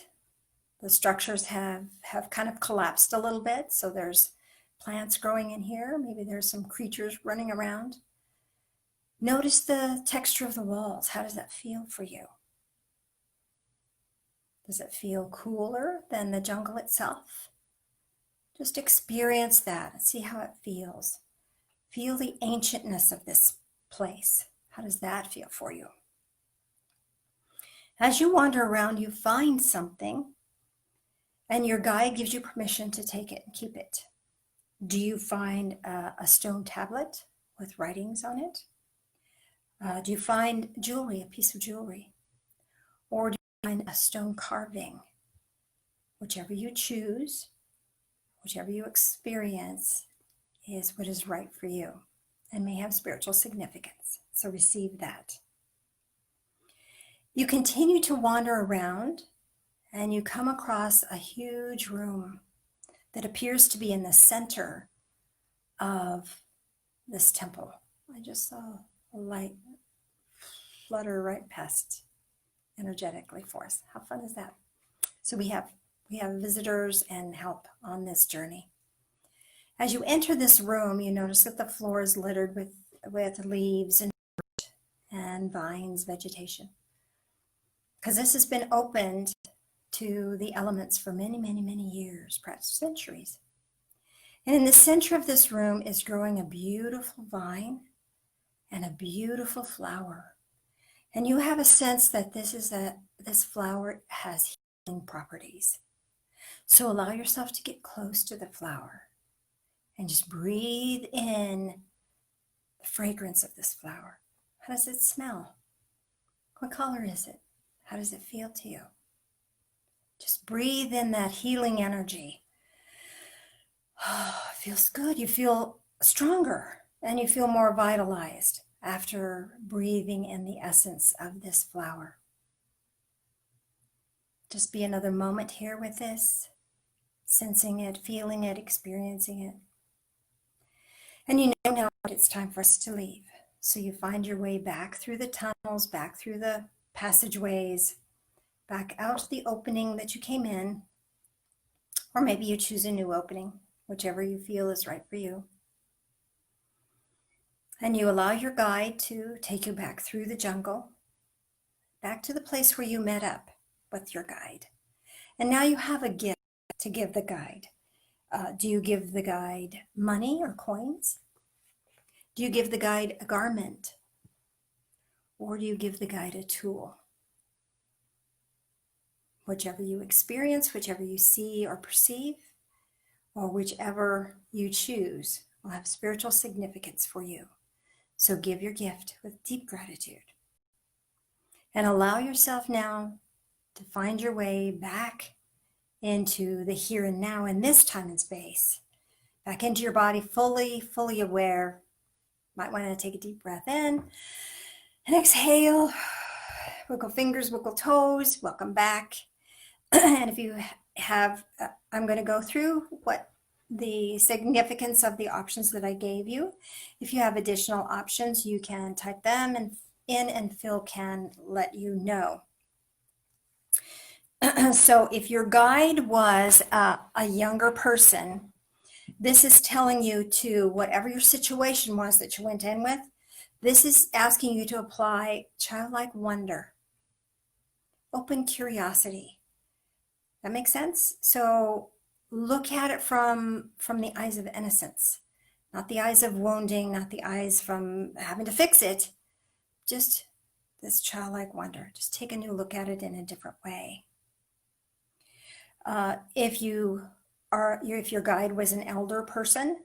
The structures have kind of collapsed a little bit, so there's plants growing in here. Maybe there's some creatures running around. Notice the texture of the walls. How does that feel for you? Does it feel cooler than the jungle itself? Just experience that and see how it feels. Feel the ancientness of this place. How does that feel for you? As you wander around, you find something, and your guide gives you permission to take it and keep it. Do you find a stone tablet with writings on it? Do you find jewelry, a piece of jewelry? find a stone carving, whichever you choose, whichever you experience is what is right for you and may have spiritual significance. So receive that. You continue to wander around and you come across a huge room that appears to be in the center of this temple. I just saw a light flutter right past energetically for us. How fun is that? So we have visitors and help on this journey. As you enter this room, you notice that the floor is littered with leaves and vines, vegetation. Because this has been opened to the elements for many, many, many years, perhaps centuries. And in the center of this room is growing a beautiful vine and a beautiful flower. And you have a sense that this flower has healing properties. So allow yourself to get close to the flower and just breathe in the fragrance of this flower. How does it smell? What color is it? How does it feel to you? Just breathe in that healing energy. Oh, it feels good. You feel stronger and you feel more vitalized after breathing in the essence of this flower. Just be another moment here with this, sensing it, feeling it, experiencing it. And you know now it's time for us to leave. So you find your way back through the tunnels, back through the passageways, back out the opening that you came in, or maybe you choose a new opening, whichever you feel is right for you. And you allow your guide to take you back through the jungle, back to the place where you met up with your guide. And now you have a gift to give the guide. Do you give the guide money or coins? Do you give the guide a garment? Or do you give the guide a tool? Whichever you experience, whichever you see or perceive, or whichever you choose will have spiritual significance for you. So give your gift with deep gratitude. And allow yourself now to find your way back into the here and now in this time and space. Back into your body, fully aware. Might want to take a deep breath in and exhale. Wiggle fingers, wiggle toes. Welcome back. And if you have, I'm going to go through what the significance of the options that I gave you. If you have additional options, you can type them in and Phil can let you know. So if your guide was a younger person, this is telling you to, whatever your situation was that you went in with, this is asking you to apply childlike wonder, open curiosity. That makes sense? So look at it from the eyes of innocence, not the eyes of wounding, not the eyes from having to fix it, just this childlike wonder. Just take a new look at it in a different way. If your guide was an elder person,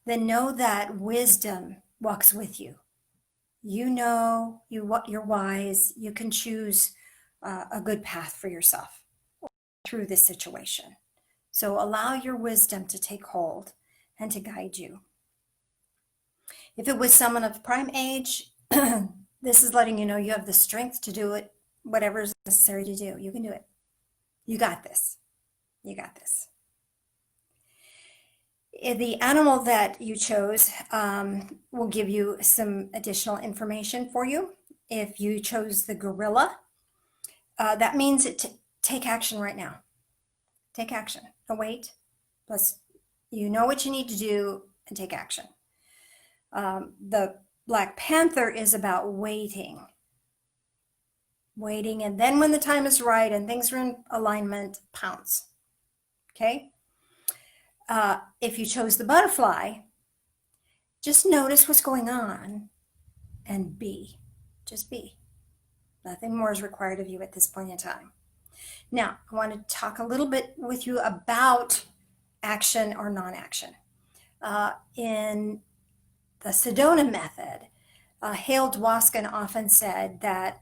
then know that wisdom walks with you. You know, you're wise. You can choose a good path for yourself through this situation. So allow your wisdom to take hold and to guide you. If it was someone of prime age, this is letting you know you have the strength to do it, whatever is necessary to do. You can do it. You got this. You got this. The animal that you chose will give you some additional information for you. If you chose the gorilla, that means take action right now. Take action. Don't wait. Plus, you know what you need to do and take action. The Black Panther is about waiting. Waiting, and then when the time is right and things are in alignment, pounce. Okay? If you chose the butterfly, just notice what's going on and be. Just be. Nothing more is required of you at this point in time. Now, I want to talk a little bit with you about action or non-action. In the Sedona method, Hale Dwoskin often said that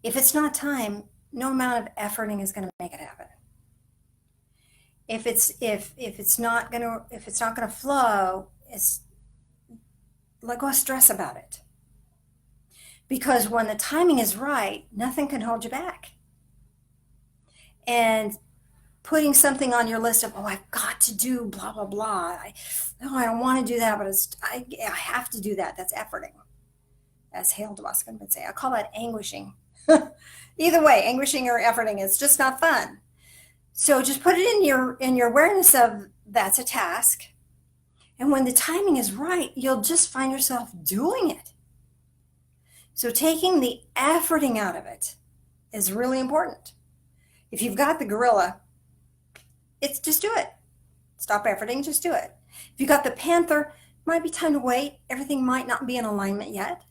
If it's not time, no amount of efforting is going to make it happen. If it's not gonna flow, it's let go of stress about it. Because when the timing is right, nothing can hold you back. And putting something on your list of, oh, I've got to do blah blah blah. I don't want to do that, but I have to do that. That's efforting, as Hale Dwoskin would say. I call that anguishing. Either way, anguishing or efforting, it's just not fun. So just put it in your awareness of that's a task. And when the timing is right, you'll just find yourself doing it. So taking the efforting out of it is really important. If you've got the gorilla, it's just do it. Stop efforting, just do it. If you got the panther, it might be time to wait. Everything might not be in alignment yet.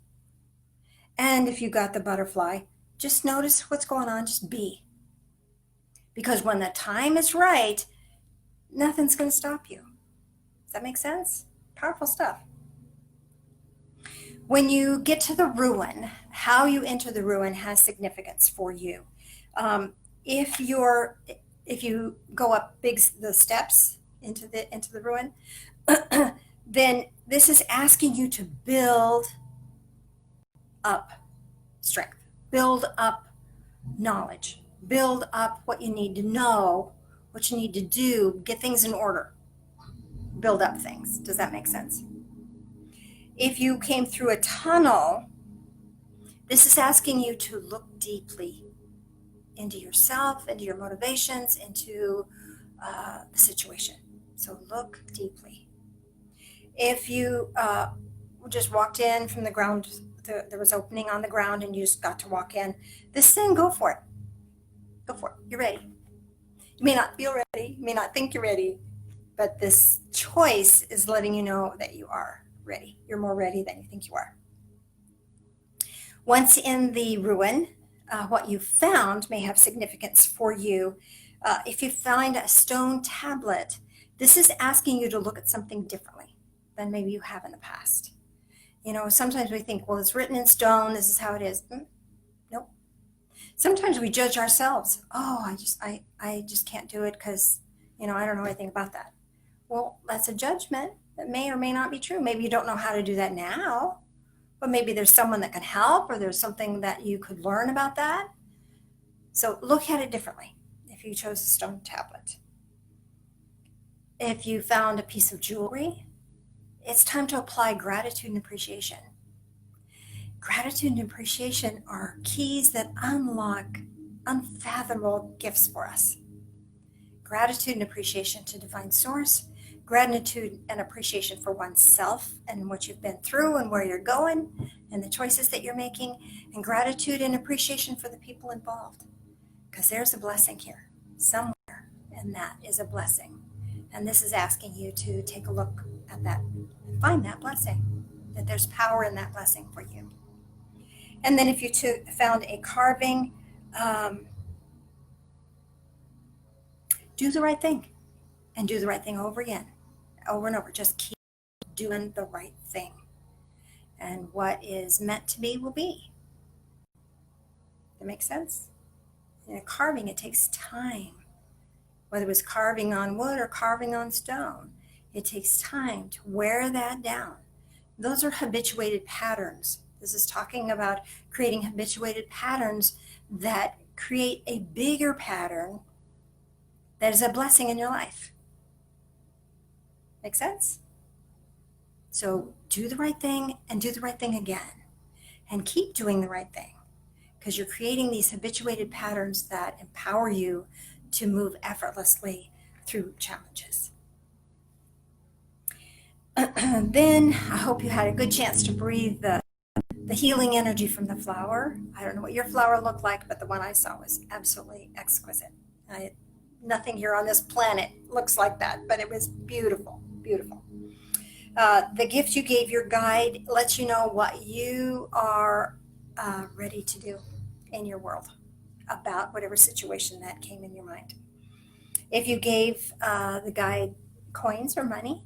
And if you got the butterfly, just notice what's going on, just be. Because when the time is right, nothing's going to stop you. Does that make sense? Powerful stuff. When you get to the ruin, how you enter the ruin has significance for you. If you go up the steps into the ruin, then this is asking you to build up strength, build up knowledge, build up what you need to know, what you need to do, get things in order, build up things. Does that make sense? If you came through a tunnel, this is asking you to look deeply into yourself, into your motivations, into the situation. So look deeply. If you just walked in from the ground, there was opening on the ground and you just got to walk in, this thing, go for it. Go for it. You're ready. You may not feel ready, you may not think you're ready, but this choice is letting you know that you are ready. You're more ready than you think you are. Once in the ruin, what you found may have significance for you. If you find a stone tablet, this is asking you to look at something differently than maybe you have in the past. You know, sometimes we think, well, it's written in stone, this is how it is. Nope. Sometimes we judge ourselves. Oh, I just can't do it because, I don't know anything about that. Well, that's a judgment that may or may not be true. Maybe you don't know how to do that now, but maybe there's someone that can help, or there's something that you could learn about that. So look at it differently if you chose a stone tablet. If you found a piece of jewelry, it's time to apply gratitude and appreciation. Gratitude and appreciation are keys that unlock unfathomable gifts for us. Gratitude and appreciation to Divine Source, gratitude and appreciation for oneself and what you've been through and where you're going and the choices that you're making, and gratitude and appreciation for the people involved. Because there's a blessing here somewhere, and that is a blessing. And this is asking you to take a look at that and find that blessing, that there's power in that blessing for you. And then if you found a carving, do the right thing, and do the right thing over again, over and over. Just keep doing the right thing. And what is meant to be will be. That makes sense? In a carving, it takes time. Whether it was carving on wood or carving on stone, it takes time to wear that down. Those are habituated patterns. This is talking about creating habituated patterns that create a bigger pattern that is a blessing in your life. Make sense? So do the right thing and do the right thing again. And keep doing the right thing, because you're creating these habituated patterns that empower you to move effortlessly through challenges. Then I hope you had a good chance to breathe the healing energy from the flower. I don't know what your flower looked like, but the one I saw was absolutely exquisite. Nothing here on this planet looks like that, but it was beautiful, beautiful. The gift you gave your guide lets you know what you are ready to do in your world about whatever situation that came in your mind. If you gave the guide coins or money,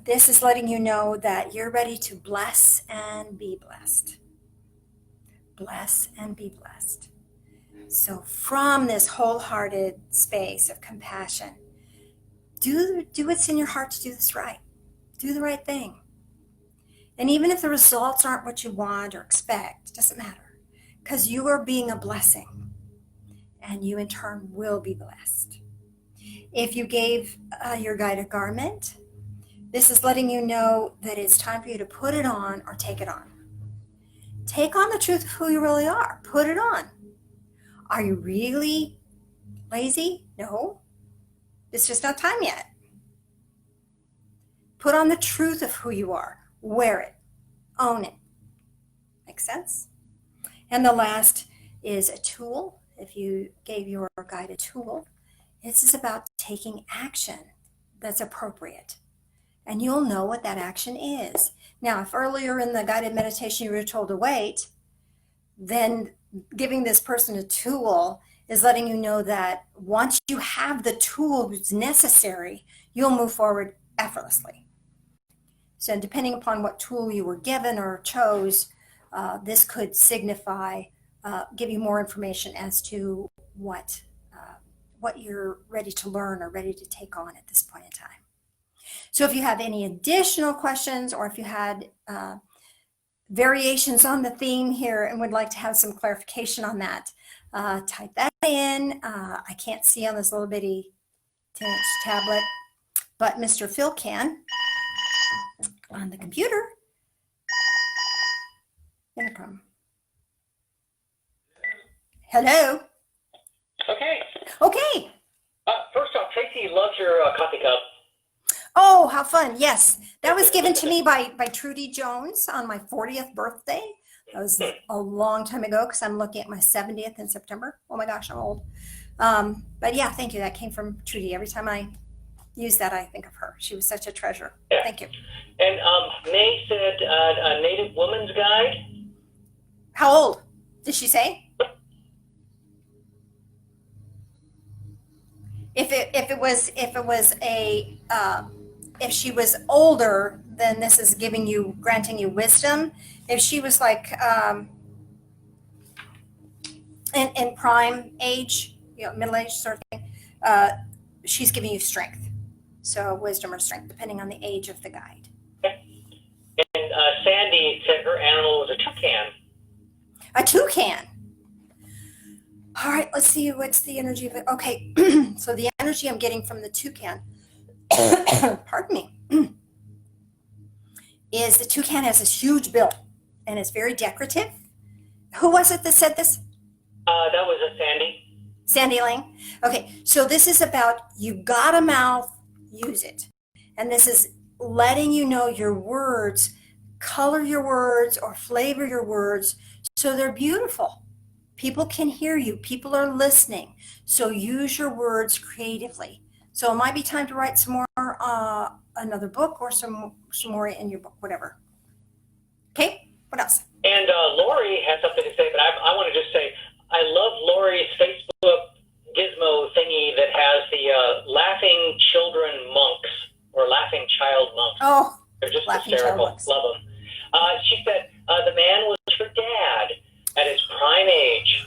this is letting you know that you're ready to bless and be blessed. bless and be blessed. So from this wholehearted space of compassion, do what's in your heart to do this right. Do the right thing. And even if the results aren't what you want or expect, it doesn't matter, because you are being a blessing, and you in turn will be blessed. If you gave your guide a garment, this is letting you know that it's time for you to put it on or take it on. Take on the truth of who you really are. Put it on. Are you really lazy? No. It's just not time yet. Put on the truth of who you are. Wear it. Own it. Make sense? And the last is a tool. If you gave your guide a tool, this is about taking action that's appropriate. And you'll know what that action is. Now, if earlier in the guided meditation you were told to wait, then giving this person a tool is letting you know that once you have the tools necessary, you'll move forward effortlessly. So depending upon what tool you were given or chose, this could signify, give you more information as to what you're ready to learn or ready to take on at this point in time. So if you have any additional questions, or if you had variations on the theme here and would like to have some clarification on that, type that in. I can't see on this little bitty 10-inch tablet, but Mr. Phil can on the computer. No problem. Hello. Okay. Okay. First off, Tracy loves your coffee cup. Oh, how fun. Yes. That was given to me by Trudy Jones on my 40th birthday. That was a long time ago, because I'm looking at my 70th in September. Oh my gosh, I'm old. But yeah, thank you. That came from Trudy. Every time I use that, I think of her. She was such a treasure. Yeah. Thank you. And May said a Native Woman's Guide. How old did she say? If she was older, then this is granting you wisdom. If she was like in prime age, middle age sort of thing, she's giving you strength. So wisdom or strength, depending on the age of the guide. And Sandy said her animal was a toucan. A toucan. All right, let's see what's the energy of it. Okay, so the energy I'm getting from the toucan, pardon me, is the toucan has this huge bill and it's very decorative. Who was it that said this? That was a Sandy. Sandy Lang. Okay, so this is about, you got a mouth, use it. And this is letting you know your words, color your words or flavor your words so they're beautiful. People can hear you. People are listening. So use your words creatively. So it might be time to write some more, another book, or some more in your book, whatever. Okay, what else? And Lori has something to say, but I want to just say, I love Lori's Facebook gizmo thingy that has the laughing children monks, or laughing child monks. Oh, they're just laughing hysterical. child monks. Love them. She said, the man was her dad at his prime age.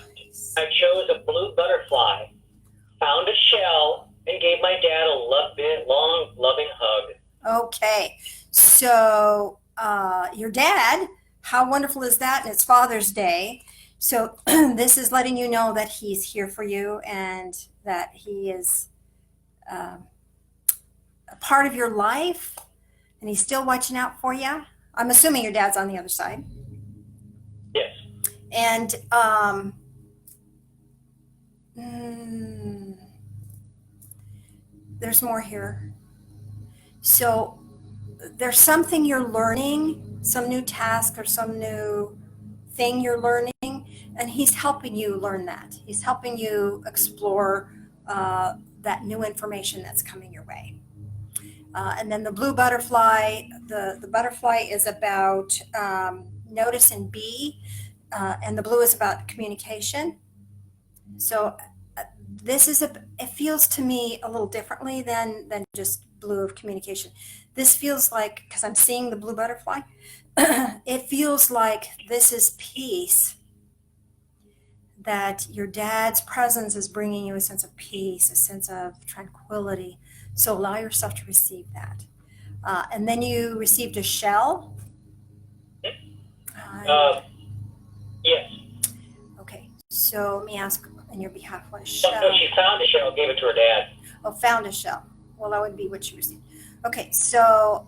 I chose a blue butterfly, found a shell, and gave my dad a long, loving hug. Okay, so your dad, how wonderful is that? And it's Father's Day. So this is letting you know that he's here for you and that he is a part of your life and he's still watching out for you. I'm assuming your dad's on the other side. Yes. And there's more here. So there's something you're learning, some new task or some new thing you're learning, and he's helping you learn that. He's helping you explore that new information that's coming your way. And then the blue butterfly, the butterfly is about notice and be, and the blue is about communication. So this is it feels to me a little differently than just blue of communication. This feels like, because I'm seeing the blue butterfly, it feels like this is peace that your dad's presence is bringing you a sense of peace, a sense of tranquility. So allow yourself to receive that. And then you received a shell. Yes. Okay, so let me ask on your behalf what a No, shell. she found a shell, gave it to her dad. Oh, found a shell. Well, that would be what you received. Okay, so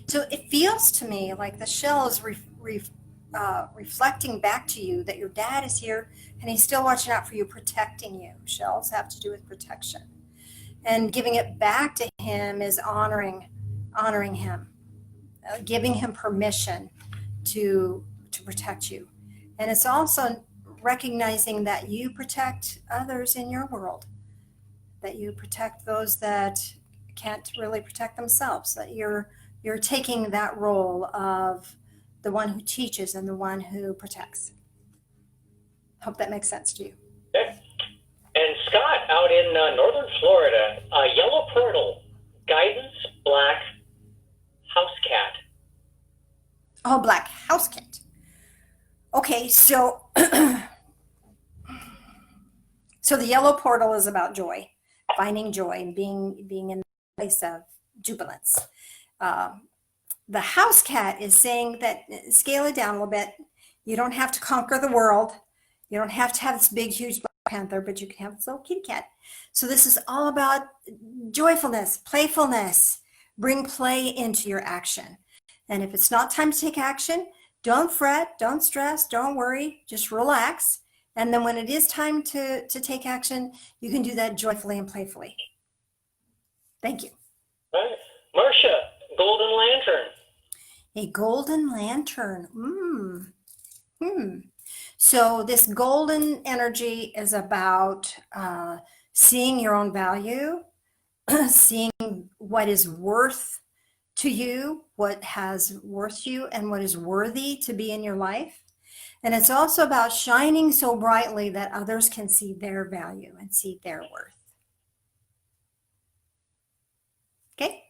so it feels to me like the shell is reflecting back to you that your dad is here and he's still watching out for you, protecting you. Shells have to do with protection, and giving it back to him is honoring him, giving him permission to protect you. And it's also recognizing that you protect others in your world, that you protect those that can't really protect themselves, that you're taking that role of the one who teaches and the one who protects. Hope that makes sense to you. Okay. And Scott, out in northern Florida, yellow portal, guidance, black, house cat. Oh, black house cat. Okay, so so the yellow portal is about joy, finding joy and being in the place of jubilance. The house cat is saying that scale it down a little bit. You don't have to conquer the world. You don't have to have this big, huge black panther, but you can have this little kitty cat. So this is all about joyfulness, playfulness. Bring play into your action. And if it's not time to take action, don't fret, don't stress, don't worry, just relax. And then when it is time to take action, you can do that joyfully and playfully. Thank you. Right. Marcia, golden lantern. A golden lantern. So this golden energy is about seeing your own value, seeing what is worth to you, what has worth to you, and what is worthy to be in your life. And it's also about shining so brightly that others can see their value and see their worth. Okay?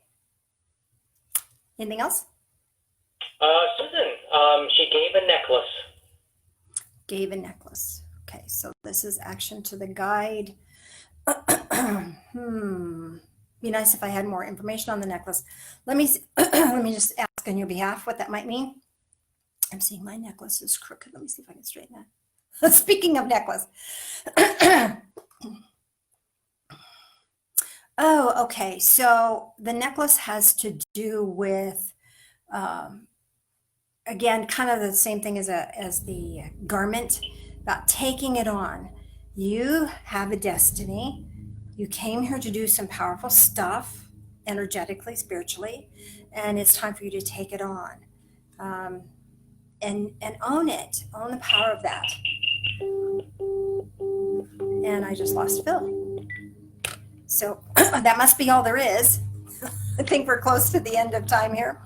Anything else? Susan, she gave a necklace. Gave a necklace. Okay, so this is action to the guide. Be nice if I had more information on the necklace. Let me let me just ask on your behalf what that might mean. I'm seeing my necklace is crooked. Let me see if I can straighten that. Speaking of necklace. Oh, okay. So the necklace has to do with, again, kind of the same thing as the garment, about taking it on. You have a destiny. You came here to do some powerful stuff, energetically, spiritually, and it's time for you to take it on, and own it. Own the power of that. And I just lost Phil. So that must be all there is. I think we're close to the end of time here.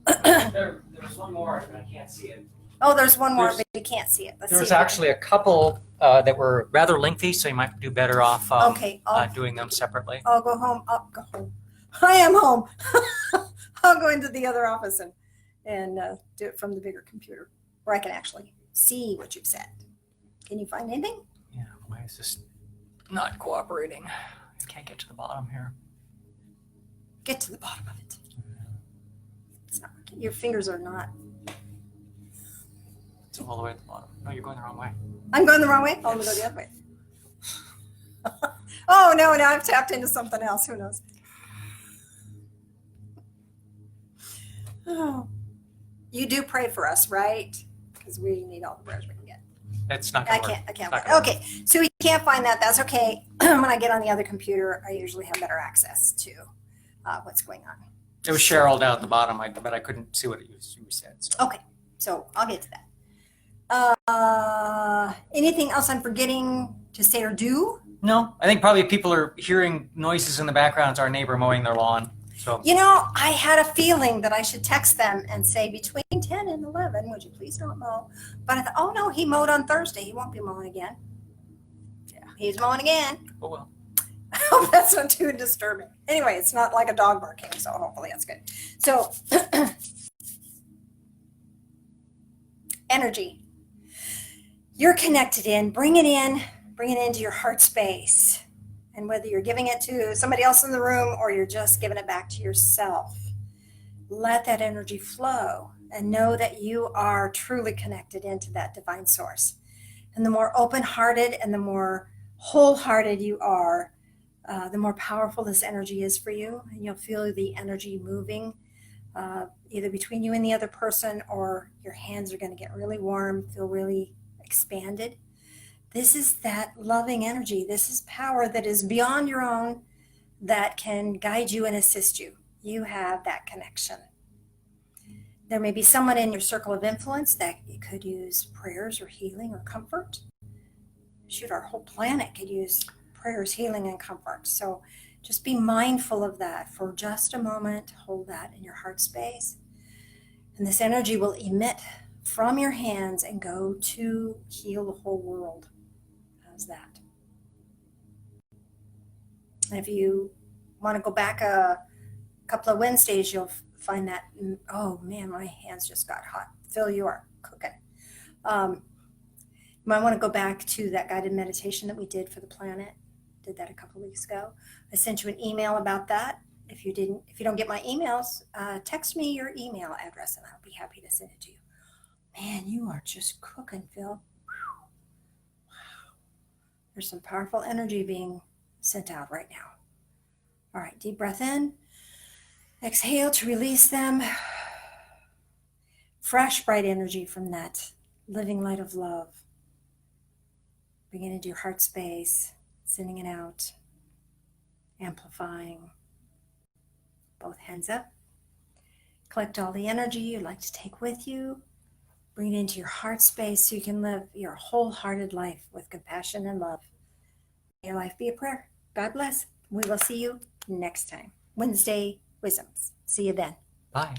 There's one more, but I can't see it. Oh, there's one more, There's- but you can't see it. Let's There was see if we- actually a couple that were rather lengthy, so you might do better off Okay, doing them separately. I'll go home. I'll go home. I am home. I'll go into the other office and do it from the bigger computer where I can actually see what you've said. Can you find anything? Yeah, why is this not cooperating? I can't get to the bottom here. Get to the bottom of it. It's not working. Your fingers are not. It's all the way at the bottom. No, you're going the wrong way. I'm going the wrong way? Oh, I'm going to go the other way. Oh, no, now I've tapped into something else. Who knows? Oh. You do pray for us, right? Because we need all the prayers we can get. It's not I going to work. can't It's not find gonna it. Okay, so we can't find that. That's okay. When I get on the other computer, I usually have better access to what's going on. It was Cheryl down at the bottom, but I couldn't see what you said. So. Okay, so I'll get to that. Anything else I'm forgetting to say or do? No, I think probably people are hearing noises in the background. It's our neighbor mowing their lawn. So You know, I had a feeling that I should text them and say between 10 and 11, would you please not mow? But I thought, oh no, he mowed on Thursday. He won't be mowing again. Yeah, he's mowing again. oh well. I hope that's not too disturbing. Anyway, it's not like a dog barking, so hopefully that's good. So energy. You're connected in, bring it into your heart space. And whether you're giving it to somebody else in the room or you're just giving it back to yourself, let that energy flow and know that you are truly connected into that divine source. And the more open-hearted and the more wholehearted you are, the more powerful this energy is for you. And you'll feel the energy moving either between you and the other person, or your hands are going to get really warm, feel really expanded. This is that loving energy. This is power that is beyond your own, that can guide you and assist you. You have that connection. There may be someone in your circle of influence that could use prayers or healing or comfort. Shoot, our whole planet could use prayers, healing, and comfort. So just be mindful of that for just a moment. Hold that in your heart space. And this energy will emit from your hands and go to heal the whole world. How's that? And if you want to go back a couple of Wednesdays, you'll find that, oh man, my hands just got hot. Phil, you are cooking. You might want to go back to that guided meditation that we did for the planet. Did that a couple of weeks ago. I sent you an email about that. If you don't get my emails, text me your email address and I'll be happy to send it to you. Man, you are just cooking, Phil. Wow. There's some powerful energy being sent out right now. All right, deep breath in. Exhale to release them. Fresh, bright energy from that living light of love. Bring it into your heart space, sending it out, amplifying. Both hands up. Collect all the energy you'd like to take with you. Bring it into your heart space so you can live your wholehearted life with compassion and love. May your life be a prayer. God bless. We will see you next time. Wednesday Wisdoms. See you then. Bye.